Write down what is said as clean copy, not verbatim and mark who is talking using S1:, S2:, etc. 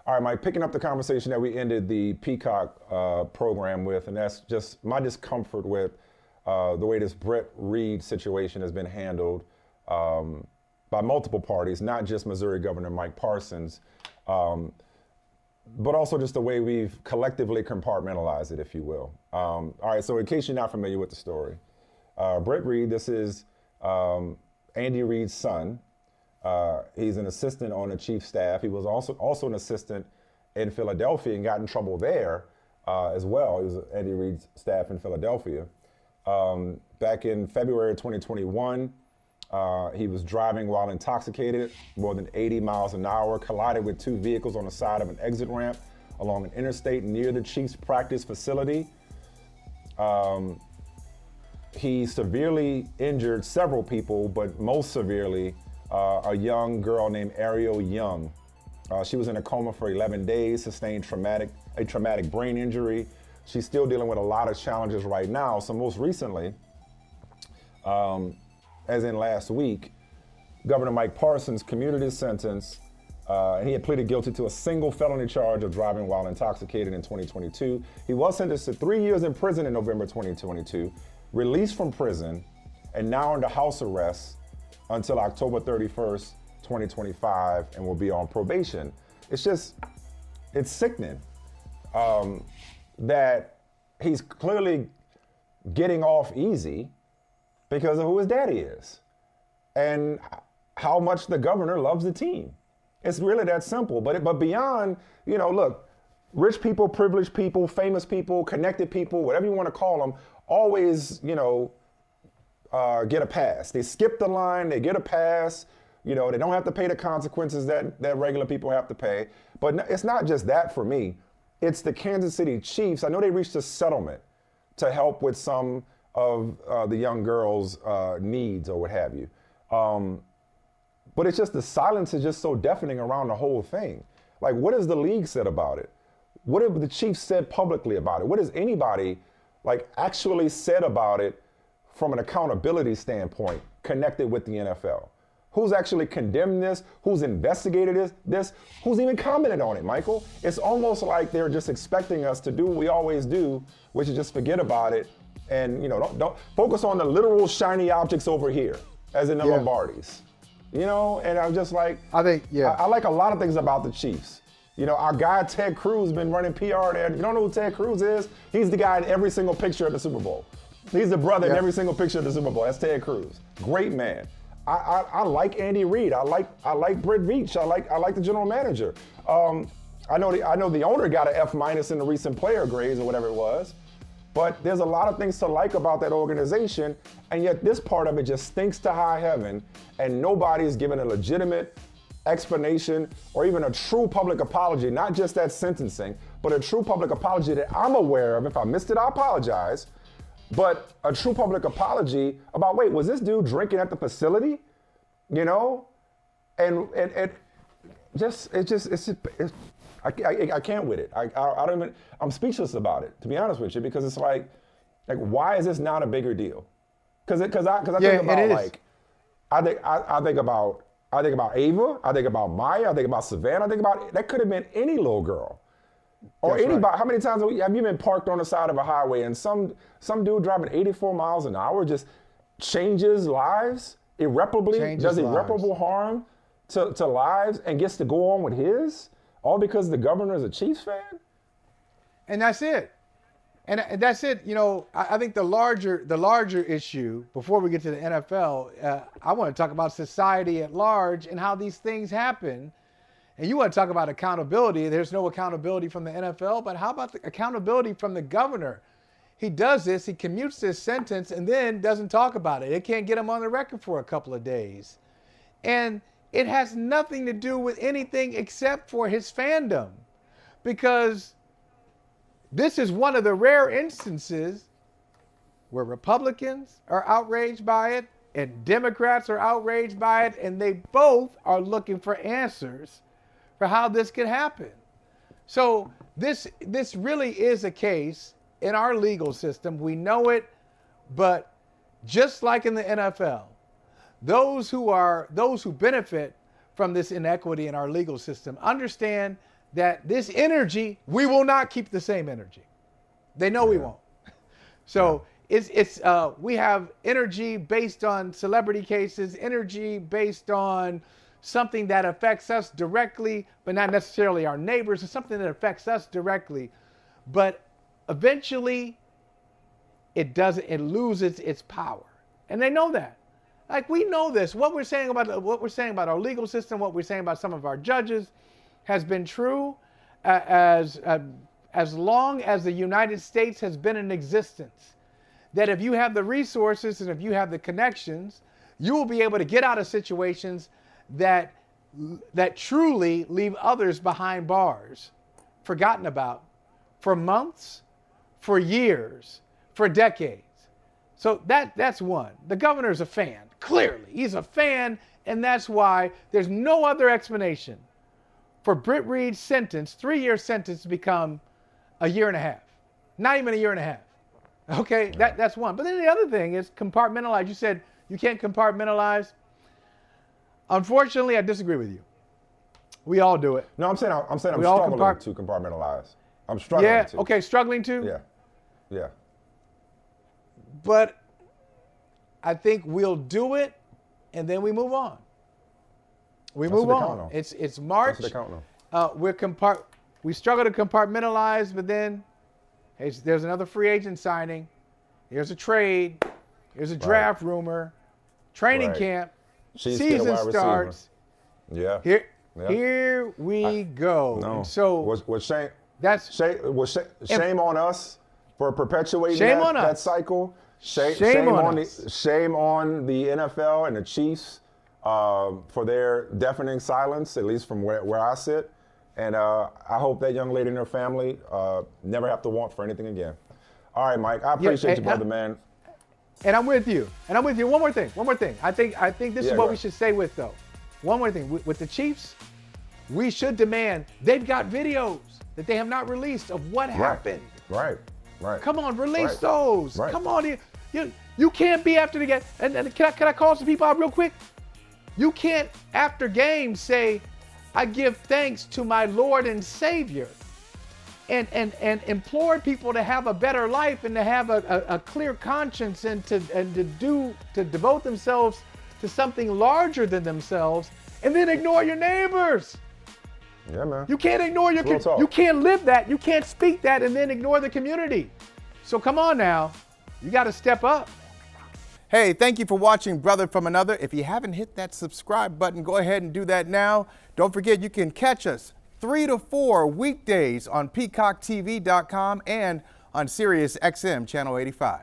S1: All right, Mike, picking up the conversation that we ended the Peacock program with, and that's just my discomfort with the way this Britt Reid situation has been handled by multiple parties, not just Missouri Governor Mike Parsons, but also just the way we've collectively compartmentalized it, if you will. All right, so in case you're not familiar with the story, Britt Reid, this is Andy Reid's son. He's an assistant on the chief staff. He was also an assistant in Philadelphia and got in trouble there as well. He was Andy Reid's staff in Philadelphia. Back in February of 2021, he was driving while intoxicated, more than 80 miles an hour, collided with two vehicles on the side of an exit ramp along an interstate near the Chiefs practice facility. He severely injured several people, but most severely a young girl named Ariel Young. She was in a coma for 11 days, sustained a traumatic brain injury. She's still dealing with a lot of challenges right now. So most recently, as in last week, Governor Mike Parsons commuted his sentence, and he had pleaded guilty to a single felony charge of driving while intoxicated in 2022. He was sentenced to 3 years in prison in November 2022, released from prison, and now under house arrest until October 31st, 2025, and will be on probation. It's sickening that he's clearly getting off easy because of who his daddy is and how much the governor loves the team. It's really that simple. But beyond, look, rich people, privileged people, famous people, connected people, whatever you want to call them, always, get a pass. They skip the line, they get a pass. They don't have to pay the consequences that regular people have to pay. But it's not just that for me. It's the Kansas City Chiefs. I know they reached a settlement to help with some of the young girls' needs or what have you. But it's just the silence is just so deafening around the whole thing. Like, what has the league said about it? What have the Chiefs said publicly about it? What has anybody actually said about it from an accountability standpoint connected with the NFL? Who's actually condemned this? Who's investigated this? Who's even commented on it, Michael? It's almost like they're just expecting us to do what we always do, which is just forget about it and don't focus on the literal shiny objects over here, as in the Lombardis. And I'm just like, I like a lot of things about the Chiefs. Our guy Ted Cruz been running PR there. You don't know who Ted Cruz is? He's the guy in every single picture at the Super Bowl. He's the brother in every single picture of the Super Bowl. That's Ted Cruz. Great man. I like Andy Reid. I like Britt Reid. I like the general manager. I know the owner got an F- in the recent player grades or whatever it was. But there's a lot of things to like about that organization, and yet this part of it just stinks to high heaven, and nobody's given a legitimate explanation or even a true public apology, not just that sentencing, but a true public apology that I'm aware of. If I missed it, I apologize. But a true public apology about, wait, was this dude drinking at the facility? And I can't with it. I don't even, I'm speechless about it, to be honest with you, because it's like why is this not a bigger deal? Because I think about I think about Ava, I think about Maya, I think about Savannah, I think about, that could have been any little girl. Or that's anybody. Right. How many times have you been parked on the side of a highway and some dude driving 84 miles an hour just changes lives irreparably, does irreparable harm to lives and gets to go on with his, all because the governor is a Chiefs fan?
S2: And that's it. And that's it. I think the larger issue, before we get to the NFL, I want to talk about society at large and how these things happen. And you want to talk about accountability. There's no accountability from the NFL, but how about the accountability from the governor? He does this, he commutes this sentence, and then doesn't talk about it. It can't get him on the record for a couple of days. And it has nothing to do with anything except for his fandom. Because this is one of the rare instances where Republicans are outraged by it and Democrats are outraged by it, and they both are looking for answers for how this could happen. So this really is a case in our legal system. We know it, but just like in the NFL, those who benefit from this inequity in our legal system understand that this energy, we will not keep the same energy. They know we won't. So we have energy based on celebrity cases, energy based on something that affects us directly, but not necessarily our neighbors. It's something that affects us directly, but eventually it loses its power. And they know that. Like, we know this. What we're saying about our legal system, what we're saying about some of our judges has been true as long as the United States has been in existence. That if you have the resources and if you have the connections, you will be able to get out of situations that truly leave others behind bars, forgotten about, for months, for years, for decades. So that's one. The governor's a fan, clearly. He's a fan, and that's why there's no other explanation for Britt Reid's sentence, 3-year sentence, to become a year and a half. Not even a year and a half. Okay, that's one. But then the other thing is compartmentalize. You said you can't compartmentalize. Unfortunately, I disagree with you. We all do it.
S1: No, I'm saying I'm struggling to compartmentalize. I'm struggling to.
S2: Yeah, okay, struggling to?
S1: Yeah, yeah.
S2: But I think we'll do it, and then we move on. We move on. It's March.
S1: That's what they count on.
S2: We struggle to compartmentalize, but then hey, there's another free agent signing. Here's a trade. Here's a draft rumor. Training camp. Season starts.
S1: Yeah.
S2: Here we go.
S1: No.
S2: And so
S1: shame on us for perpetuating that cycle. Shame on the NFL and the Chiefs for their deafening silence, at least from where I sit. And I hope that young lady and her family never have to want for anything again. All right, Mike. I appreciate you, brother, man.
S2: And I'm with you. One more thing. I think this is what we should say with, though. One more thing. With the Chiefs, we should demand, they've got videos that they have not released of what happened.
S1: Right.
S2: Come on, release those. Right. Come on. You can't be after the game. And can I call some people out real quick? You can't, after games, say, I give thanks to my Lord and Savior, and implore people to have a better life and to have a clear conscience and to devote themselves to something larger than themselves, and then ignore your neighbors.
S1: Yeah, man.
S2: You can't ignore you can't live that. You can't speak that and then ignore the community. So come on now. You got to step up. Hey, thank you for watching Brother from Another. If you haven't hit that subscribe button, go ahead and do that now. Don't forget, you can catch us 3 to 4 weekdays on PeacockTV.com and on Sirius XM Channel 85.